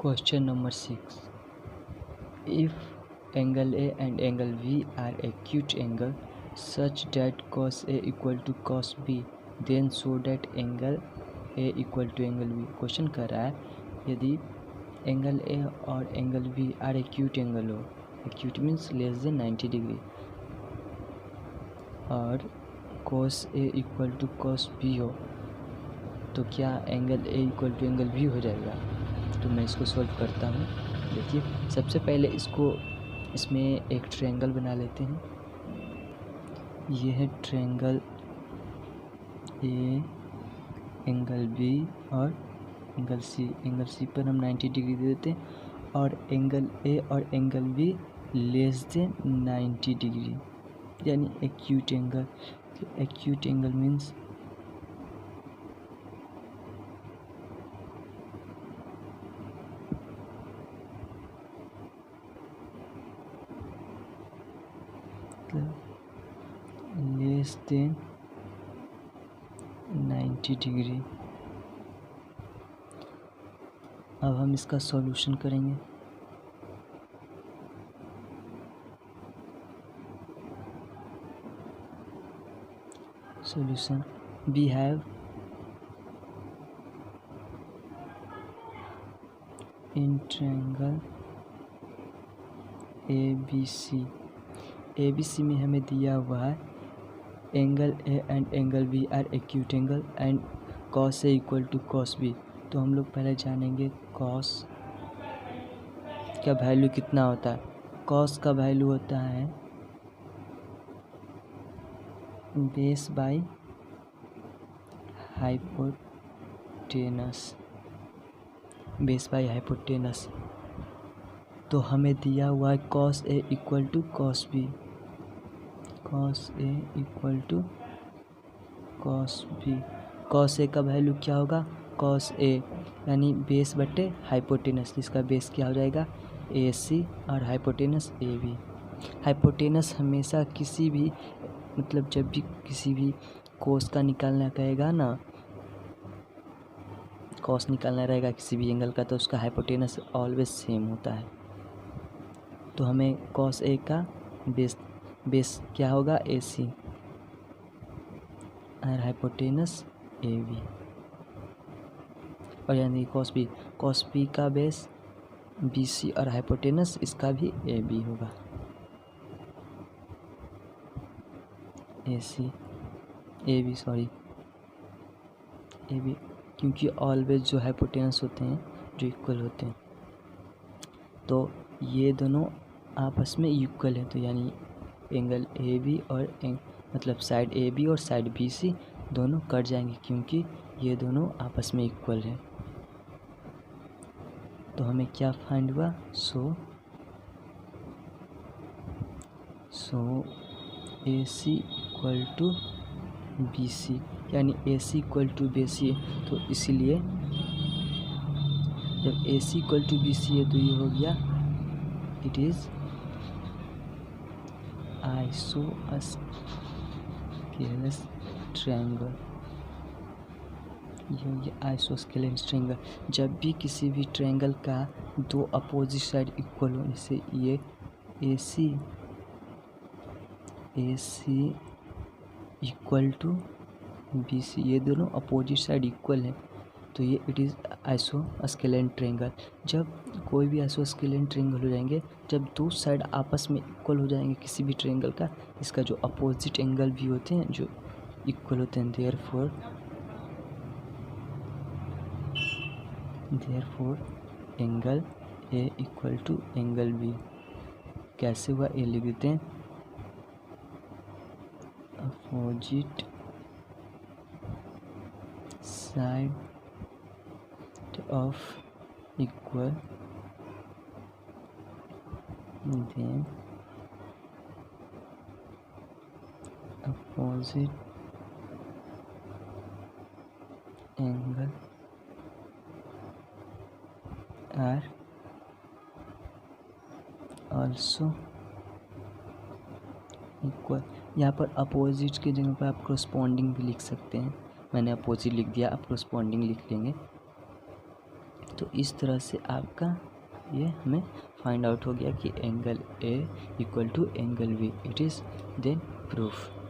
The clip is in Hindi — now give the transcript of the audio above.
Question number 6. If angle A and angle B are acute angle such that cos A equal to cos B, then show that angle A equal to angle B. Question कर रहा है यदि एंगल A और angle B are acute angle हो, acute means less than 90 degree, और cos A equal to cos B हो, तो क्या angle A equal to angle B हो जाएगा? तो मैं इसको सॉल्व करता हूँ। देखिए, सबसे पहले इसमें एक ट्रायंगल बना लेते हैं। ये है ट्रायंगल ए, एंगल बी और एंगल सी। एंगल सी पर हम 90 डिग्री दे देते हैं और एंगल ए और angle B less than 90 degree, यानी acute angle. Acute angle means less than 90 degree. अब हम इसका सॉल्यूशन करेंगे। Solution, we have in triangle A B C में हमें दिया हुआ है angle A and angle B are acute angle and cos A equal to cos B. तो हम लोग पहले जानेंगे कॉस का वैल्यू कितना होता है। कॉस का वैल्यू होता है बेस बाई हाइपोटेनस। तो हमें दिया हुआ है cos A equal to cos B. Cos A equal to cos B. Cos A का वैल्यू क्या होगा? कॉस ए यानी बेस बटे हाइपोटेनस, जिसका बेस क्या हो जाएगा? ए सी और हाइपोटेनस ए बी। हाइपोटेनस हमेशा किसी भी मतलब जब भी किसी भी कोस का निकालना कहेगा ना, कॉस निकालना रहेगा किसी भी एंगल का, तो उसका हाइपोटेनस ऑलवेज सेम होता है। तो हमें कॉस ए का बेस क्या होगा? ए सी और हाइपोटेनस ए बी, और यानी कॉस बी का बेस बी सी और हाइपोटेनस इसका भी ए बी होगा। ए बी, क्योंकि ऑलवेज जो हाइपोटेनस होते हैं जो इक्वल होते हैं, तो ये दोनों आपस में इक्वल है। तो यानी एंगल ए बी और मतलब साइड ए बी और साइड बी सी दोनों कट जाएंगे, क्योंकि ये दोनों आपस में इक्वल है। तो हमें क्या फाइंड हुआ? सो ए सी इक्वल टू बी सी, यानी ए सी इक्वल टू बी सी है। तो इसीलिए जब ए सी इक्वल टू बी सी है तो ये हो गया, इट इज़ आइसोस्केलेस ट्रायंगल। ये हो गया आइसोस्केलेस ट्रायंगल। जब भी किसी भी ट्रायंगल का दो अपोजिट साइड इक्वल हो, जैसे ये ए सी इक्वल टू बी सी, ये दोनों अपोजिट साइड इक्वल हैं, तो ये इट इज़ आइसोस्केलेस ट्रायंगल। जब कोई भी आइसोस्केलेस ट्रायंगल हो जाएंगे जब दो साइड आपस में इक्वल हो जाएंगे किसी भी ट्रायंगल का, इसका जो अपोजिट एंगल भी होते हैं जो इक्वल होते हैं, therefore angle A equal to angle B. कैसे हुआ? ए लिख देते हैं, opposite side of equal then opposite angle are also equal. यहाँ पर अपोजिट की जगह पर आप करस्पॉन्डिंग भी लिख सकते हैं। मैंने अपोजिट लिख दिया, आप करस्पॉन्डिंग लिख लेंगे। तो इस तरह से आपका ये हमें फाइंड आउट हो गया कि angle A equal to angle B, it is then proof.